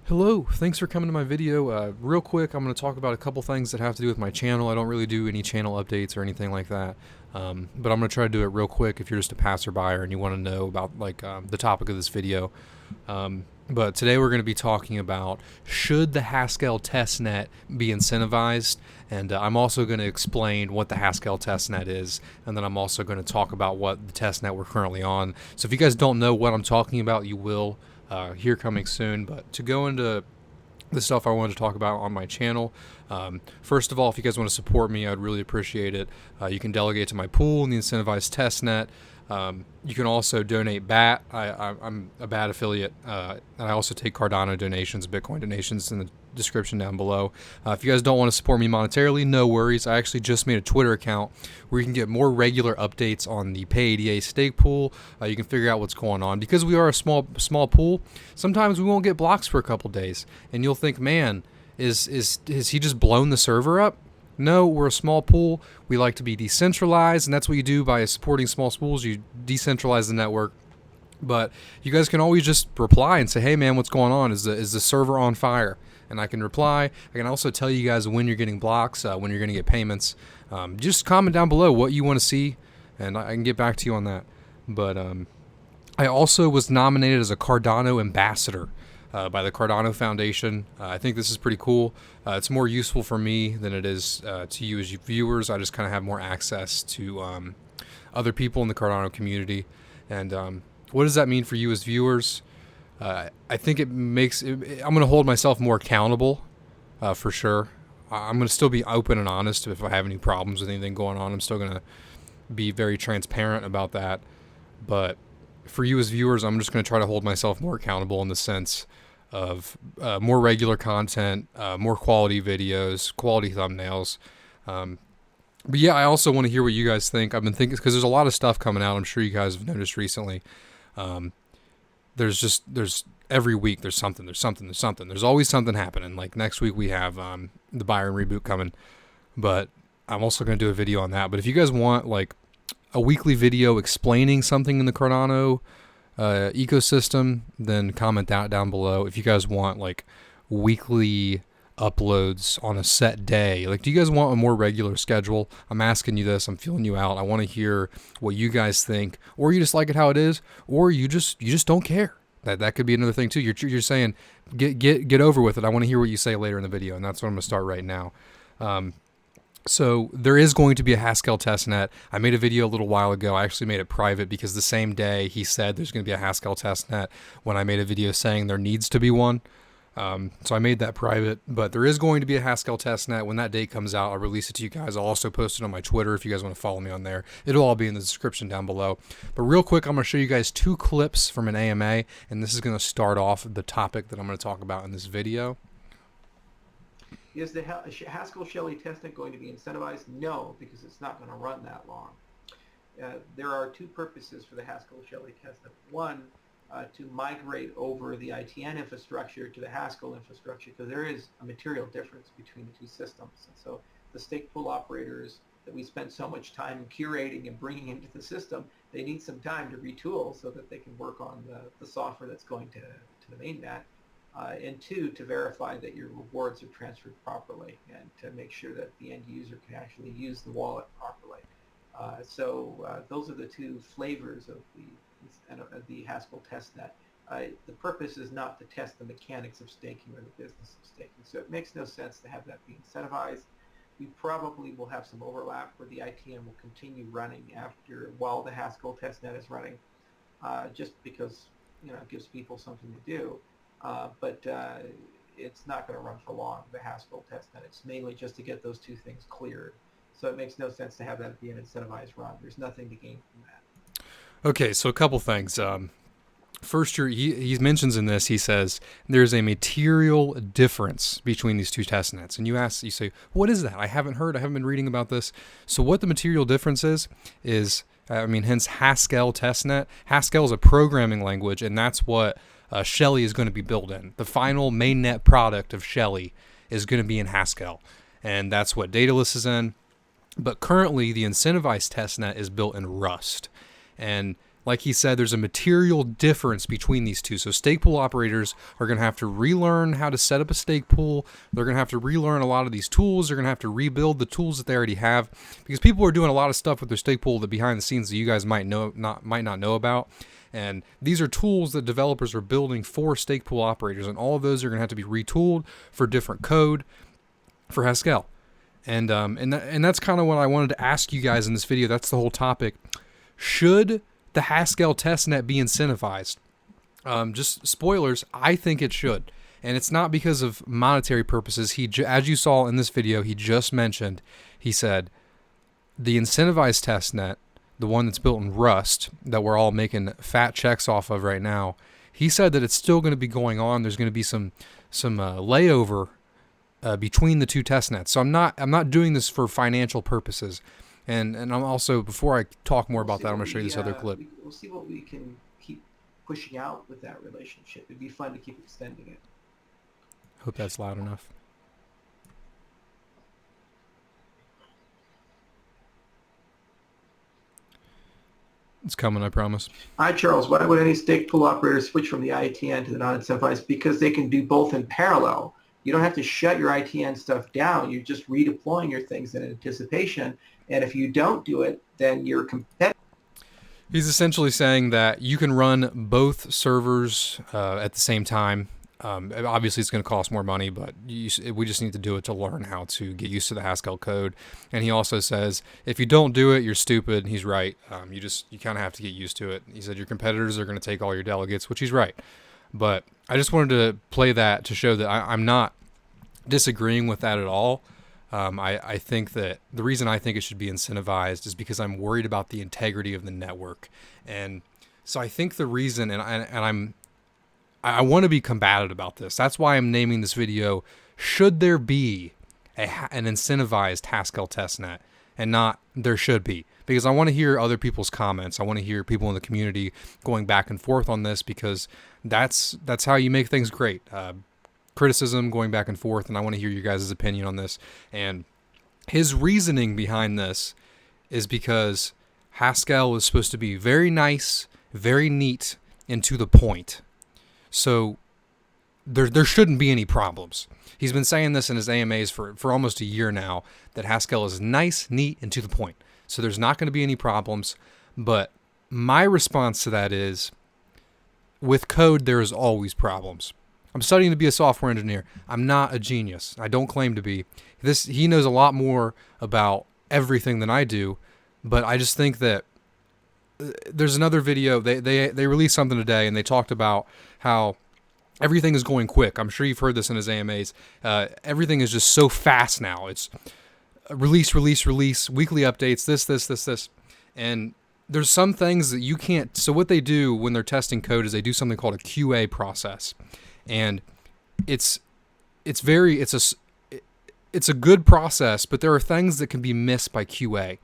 Hello, thanks for coming to my video. Real quick, I'm going to talk about a couple things that have to do with my channel. I don't really do any channel updates or anything like that, but I'm going to try to do it real quick if you're just a passerby and you want to know about the topic of this video. But today we're going to be talking about, should the Haskell testnet be incentivized? And I'm also going to explain what the Haskell testnet is, and then I'm also going to talk about what the testnet we're currently on. So if you guys don't know what I'm talking about, you will here coming soon. But to go into the stuff I wanted to talk about on my channel, first of all, if you guys want to support me, I'd really appreciate it. You can delegate to my pool in the incentivized testnet. You can also donate BAT. I'm a BAT affiliate, and I also take Cardano donations, Bitcoin donations in the description down below. If you guys don't want to support me monetarily, no worries. I actually just made a Twitter account where you can get more regular updates on the PayADA stake pool. You can figure out what's going on. Because we are a small pool, sometimes we won't get blocks for a couple days, and you'll think, man, is he just blown the server up? No, we're a small pool. We like to be decentralized, and that's what you do by supporting small pools. You decentralize the network. But you guys can always just reply and say, hey man, what's going on? Is the server on fire? And I can reply. I can also tell you guys when you're getting blocks, when you're going to get payments. Just comment down below what you want to see, and I can get back to you on that. But I also was nominated as a Cardano ambassador by the Cardano Foundation. I think this is pretty cool. It's more useful for me than it is to you as viewers. I just kind of have more access to other people in the Cardano community. And what does that mean for you as viewers? I think it makes I'm going to hold myself more accountable for sure. I'm going to still be open and honest if I have any problems with anything going on. I'm still going to be very transparent about that. But for you as viewers, I'm just going to try to hold myself more accountable in the sense of more regular content, more quality videos, quality thumbnails. But yeah, I also want to hear what you guys think. I've been thinking, because there's a lot of stuff coming out. I'm sure you guys have noticed recently. There's every week there's something. There's always something happening. Like next week we have the Byron reboot coming, but I'm also going to do a video on that. But if you guys want like a weekly video explaining something in the Cardano ecosystem, then comment that down below. If you guys want like weekly uploads on a set day, like do you guys want a more regular schedule? I'm asking you this, I'm feeling you out. I want to hear what you guys think, or you just like it how it is, or you just don't care. That could be another thing too. You're saying get over with it. I want to hear what you say later in the video, and that's what I'm gonna start right now. So there is going to be a Haskell testnet. I made a video a little while ago. I actually made it private because the same day he said there's going to be a Haskell testnet, when I made a video saying there needs to be one. So I made that private, but there is going to be a Haskell testnet. When that date comes out, I'll release it to you guys. I'll also post it on my Twitter if you guys want to follow me on there. It'll all be in the description down below. But real quick, I'm going to show you guys two clips from an AMA, and this is going to start off the topic that I'm going to talk about in this video. Is the Haskell Shelley testnet going to be incentivized? No, because it's not going to run that long. There are two purposes for the Haskell Shelley testnet. One, to migrate over the ITN infrastructure to the Haskell infrastructure, because there is a material difference between the two systems. And so the stake pool operators that we spent so much time curating and bringing into the system, they need some time to retool so that they can work on the software that's going to the mainnet. And two, to verify that your rewards are transferred properly and to make sure that the end user can actually use the wallet properly. So those are the two flavors of the Haskell testnet. The purpose is not to test the mechanics of staking or the business of staking. So it makes no sense to have that be incentivized. We probably will have some overlap where the ITN will continue running while the Haskell testnet is running, just because it gives people something to do. But it's not going to run for long, the Haskell testnet. It's mainly just to get those two things cleared. So it makes no sense to have that be an incentivized run. There's nothing to gain from that. Okay, so a couple things. First, he mentions in this, he says, there's a material difference between these two testnets. And you say, what is that? I haven't been reading about this. So what the material difference is, hence Haskell testnet. Haskell is a programming language, and that's what Shelley is going to be built in. The final mainnet product of Shelley is going to be in Haskell, and that's what Daedalus is in. But currently, the incentivized testnet is built in Rust, and like he said, there's a material difference between these two. So stake pool operators are going to have to relearn how to set up a stake pool. They're going to have to relearn a lot of these tools. They're going to have to rebuild the tools that they already have, because people are doing a lot of stuff with their stake pool that behind the scenes that you guys might not know about. And these are tools that developers are building for stake pool operators, and all of those are going to have to be retooled for different code for Haskell. And that's kind of what I wanted to ask you guys in this video. That's the whole topic. Should the Haskell testnet be incentivized? Just spoilers, I think it should. And it's not because of monetary purposes. As you saw in this video, he just mentioned, he said, the incentivized testnet, the one that's built in Rust, that we're all making fat checks off of right now, he said that it's still going to be going on. There's going to be some layover between the two testnets. So I'm not doing this for financial purposes. And I'm also, before I talk more about that, I'm going to show you this other clip. We'll see what we can keep pushing out with that relationship. It'd be fun to keep extending it. Hope that's loud enough. It's coming, I promise. Hi, Charles. Why would any stake pool operator switch from the ITN to the non-incentivized? Because they can do both in parallel. You don't have to shut your ITN stuff down. You're just redeploying your things in anticipation. And if you don't do it, then you're competitive. He's essentially saying that you can run both servers at the same time. Obviously, it's going to cost more money, but we just need to do it to learn how to get used to the Haskell code. And he also says, if you don't do it, you're stupid. He's right. You kind of have to get used to it. He said your competitors are going to take all your delegates, which he's right. But I just wanted to play that to show that I'm not disagreeing with that at all. I think that the reason I think it should be incentivized is because I'm worried about the integrity of the network. And so I think the reason, I want to be combative about this. That's why I'm naming this video, should there be an incentivized Haskell testnet, and not there should be. Because I want to hear other people's comments. I want to hear people in the community going back and forth on this, because that's how you make things great. Criticism, going back and forth, and I want to hear you guys' opinion on this. And his reasoning behind this is because Haskell is supposed to be very nice, very neat, and to the point. So there shouldn't be any problems. He's been saying this in his AMAs for almost a year now, that Haskell is nice, neat, and to the point. So there's not going to be any problems. But my response to that is, with code, there is always problems. I'm studying to be a software engineer. I'm not a genius. I don't claim to be. He knows a lot more about everything than I do, but I just think that there's another video. They released something today, and they talked about how everything is going quick. I'm sure you've heard this in his AMAs. Everything is just so fast now. It's release, weekly updates, this. And there's some things that you can't. So what they do when they're testing code is they do something called a QA process. And it's a good process, but there are things that can be missed by QA.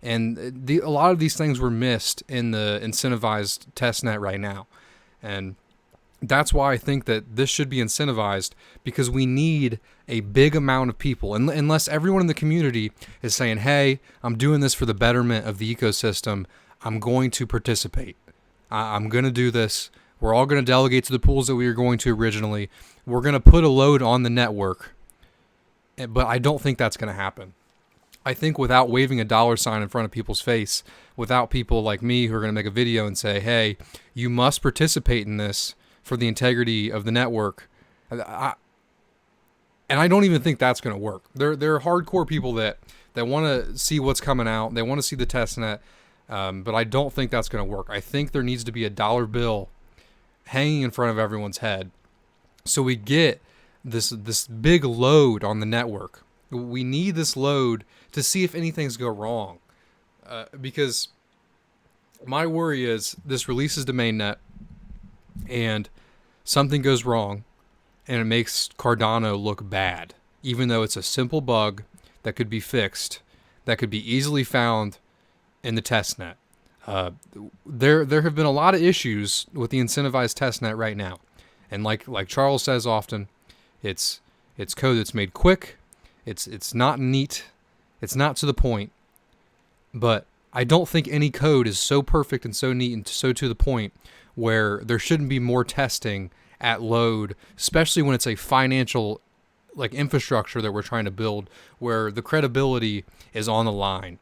And a lot of these things were missed in the incentivized testnet right now. And that's why I think that this should be incentivized, because we need a big amount of people. And unless everyone in the community is saying, hey, I'm doing this for the betterment of the ecosystem, I'm going to participate. I'm going to do this. We're all going to delegate to the pools that we were going to originally. We're going to put a load on the network. But I don't think that's going to happen. I think without waving a $sign in front of people's face, without people like me who are going to make a video and say, hey, you must participate in this for the integrity of the network. And I don't even think that's going to work. There are hardcore people that want to see what's coming out. They want to see the testnet. But I don't think that's going to work. I think there needs to be a dollar bill hanging in front of everyone's head, so we get this big load on the network. We need this load to see if anything's go wrong, because my worry is this releases to mainnet and something goes wrong and it makes Cardano look bad, even though it's a simple bug that could be fixed, that could be easily found in the testnet. There have been a lot of issues with the incentivized testnet right now, and like Charles says often, it's code that's made quick, it's not neat, it's not to the point, but I don't think any code is so perfect and so neat and so to the point where there shouldn't be more testing at load, especially when it's a financial like infrastructure that we're trying to build where the credibility is on the line.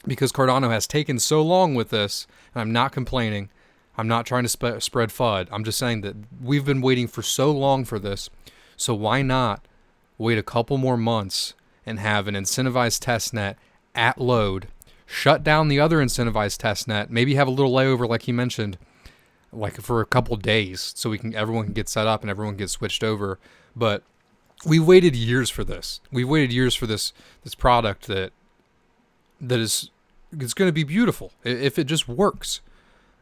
Because Cardano has taken so long with this, and I'm not complaining. I'm not trying to spread FUD. I'm just saying that we've been waiting for so long for this. So why not wait a couple more months and have an incentivized testnet at load, shut down the other incentivized testnet, maybe have a little layover like he mentioned, like for a couple days, so everyone can get set up and everyone gets switched over. But we waited years for this. We've waited years for this product that is it's going to be beautiful if it just works.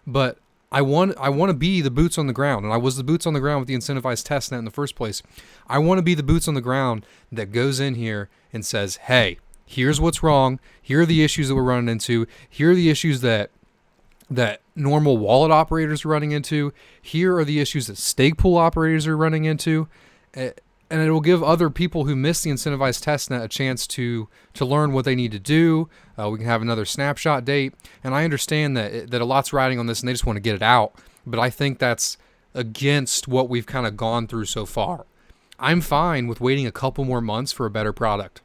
But I want to be the boots on the ground, and I was the boots on the ground with the incentivized testnet in the first place. I want to be the boots on the ground that goes in here and says, "Hey, here's what's wrong. Here are the issues that we're running into. Here are the issues that normal wallet operators are running into. Here are the issues that stake pool operators are running into." And it will give other people who miss the incentivized testnet a chance to learn what they need to do. We can have another snapshot date. And I understand that a lot's riding on this and they just want to get it out. But I think that's against what we've kind of gone through so far. I'm fine with waiting a couple more months for a better product.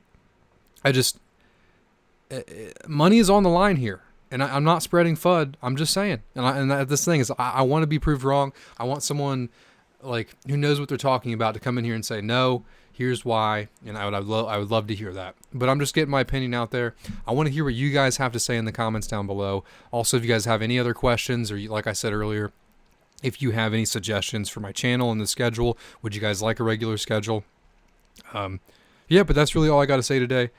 Money is on the line here. And I'm not spreading FUD. I'm just saying. This thing is, I want to be proved wrong. I want someone like who knows what they're talking about to come in here and say, no, here's why. And I would love to hear that. But I'm just getting my opinion out there. I want to hear what you guys have to say in the comments down below. Also, if you guys have any other questions, or like I said earlier, if you have any suggestions for my channel and the schedule, would you guys like a regular schedule? Yeah, but that's really all I got to say today.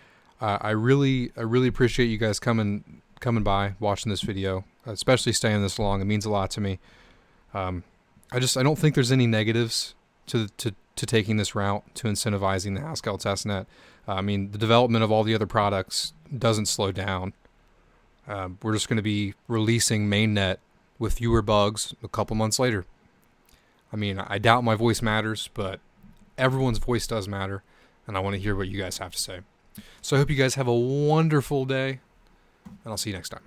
I really appreciate you guys coming by, watching this video, especially staying this long. It means a lot to me. I don't think there's any negatives to taking this route, to incentivizing the Haskell testnet. I mean, the development of all the other products doesn't slow down. We're just going to be releasing mainnet with fewer bugs a couple months later. I mean, I doubt my voice matters, but everyone's voice does matter, and I want to hear what you guys have to say. So I hope you guys have a wonderful day, and I'll see you next time.